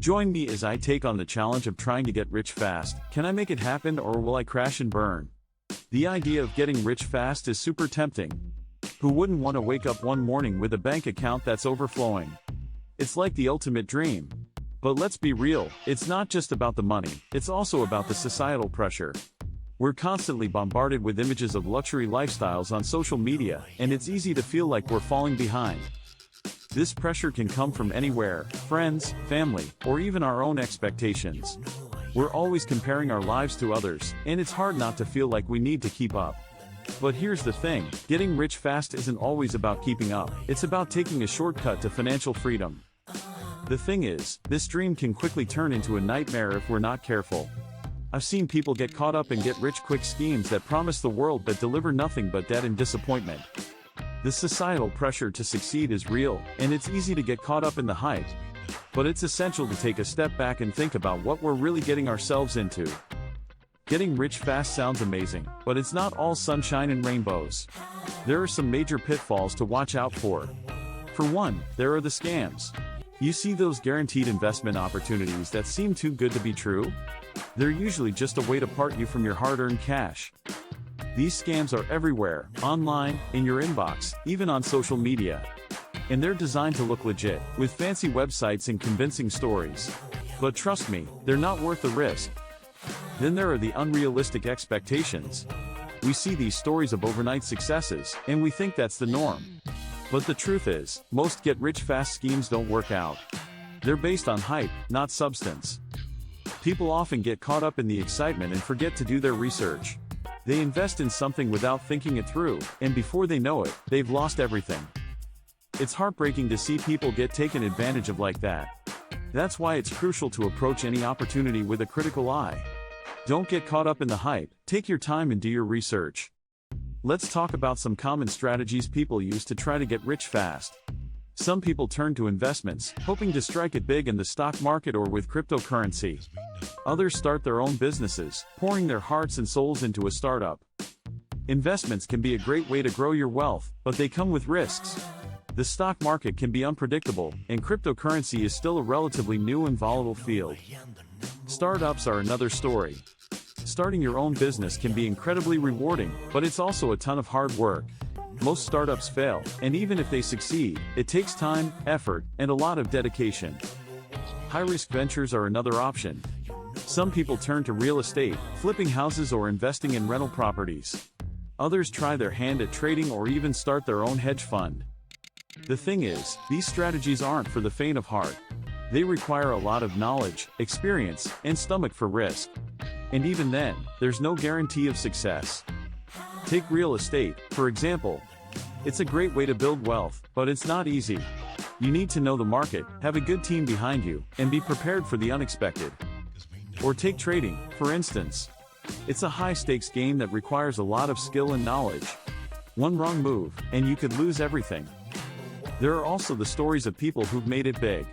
Join me as I take on the challenge of trying to get rich fast. Can I make it happen, or will I crash and burn? The idea of getting rich fast is super tempting. Who wouldn't want to wake up one morning with a bank account that's overflowing? It's like the ultimate dream. But let's be real, it's not just about the money, it's also about the societal pressure. We're constantly bombarded with images of luxury lifestyles on social media, and it's easy to feel like we're falling behind. This pressure can come from anywhere: friends, family, or even our own expectations. We're always comparing our lives to others, and it's hard not to feel like we need to keep up. But here's the thing, getting rich fast isn't always about keeping up, it's about taking a shortcut to financial freedom. The thing is, this dream can quickly turn into a nightmare if we're not careful. I've seen people get caught up in get-rich-quick schemes that promise the world but deliver nothing but debt and disappointment. The societal pressure to succeed is real, and it's easy to get caught up in the hype. But it's essential to take a step back and think about what we're really getting ourselves into. Getting rich fast sounds amazing, but it's not all sunshine and rainbows. There are some major pitfalls to watch out for. For one, there are the scams. You see those guaranteed investment opportunities that seem too good to be true? They're usually just a way to part you from your hard-earned cash. These scams are everywhere, online, in your inbox, even on social media. And they're designed to look legit, with fancy websites and convincing stories. But trust me, they're not worth the risk. Then there are the unrealistic expectations. We see these stories of overnight successes, and we think that's the norm. But the truth is, most get-rich-fast schemes don't work out. They're based on hype, not substance. People often get caught up in the excitement and forget to do their research. They invest in something without thinking it through, and before they know it, they've lost everything. It's heartbreaking to see people get taken advantage of like that. That's why it's crucial to approach any opportunity with a critical eye. Don't get caught up in the hype, take your time and do your research. Let's talk about some common strategies people use to try to get rich fast. Some people turn to investments, hoping to strike it big in the stock market or with cryptocurrency. Others start their own businesses, pouring their hearts and souls into a startup. Investments can be a great way to grow your wealth, but they come with risks. The stock market can be unpredictable, and cryptocurrency is still a relatively new and volatile field. Startups are another story. Starting your own business can be incredibly rewarding, but it's also a ton of hard work. Most startups fail, and even if they succeed, it takes time, effort, and a lot of dedication. High-risk ventures are another option. Some people turn to real estate, flipping houses or investing in rental properties. Others try their hand at trading or even start their own hedge fund. The thing is, these strategies aren't for the faint of heart. They require a lot of knowledge, experience, and stomach for risk. And even then, there's no guarantee of success. Take real estate, for example. It's a great way to build wealth, but it's not easy. You need to know the market, have a good team behind you, and be prepared for the unexpected. Or take trading, for instance. It's a high-stakes game that requires a lot of skill and knowledge. One wrong move, and you could lose everything. There are also the stories of people who've made it big.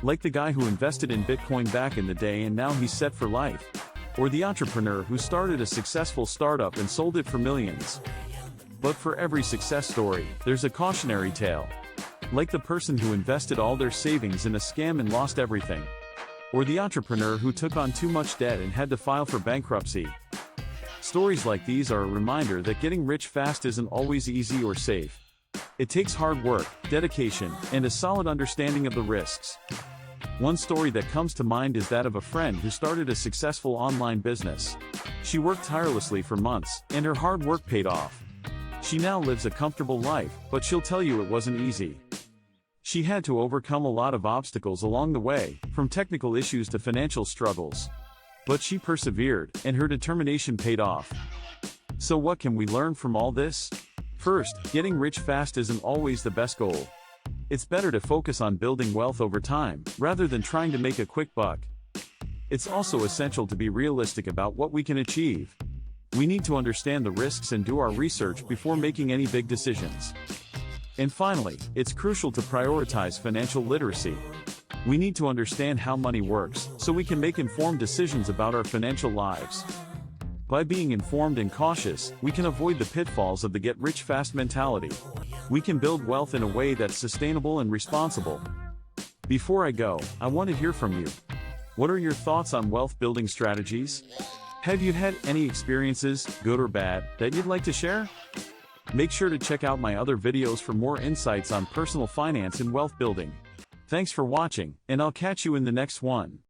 Like the guy who invested in Bitcoin back in the day and now he's set for life. Or the entrepreneur who started a successful startup and sold it for millions. But for every success story, there's a cautionary tale. Like the person who invested all their savings in a scam and lost everything. Or the entrepreneur who took on too much debt and had to file for bankruptcy. Stories like these are a reminder that getting rich fast isn't always easy or safe. It takes hard work, dedication, and a solid understanding of the risks. One story that comes to mind is that of a friend who started a successful online business. She worked tirelessly for months, and her hard work paid off. She now lives a comfortable life, but she'll tell you it wasn't easy. She had to overcome a lot of obstacles along the way, from technical issues to financial struggles. But she persevered, and her determination paid off. So what can we learn from all this? First, getting rich fast isn't always the best goal. It's better to focus on building wealth over time, rather than trying to make a quick buck. It's also essential to be realistic about what we can achieve. We need to understand the risks and do our research before making any big decisions. And finally, it's crucial to prioritize financial literacy. We need to understand how money works, so we can make informed decisions about our financial lives. By being informed and cautious, we can avoid the pitfalls of the get-rich-fast mentality. We can build wealth in a way that's sustainable and responsible. Before I go, I want to hear from you. What are your thoughts on wealth building strategies? Have you had any experiences, good or bad, that you'd like to share? Make sure to check out my other videos for more insights on personal finance and wealth building. Thanks for watching, and I'll catch you in the next one.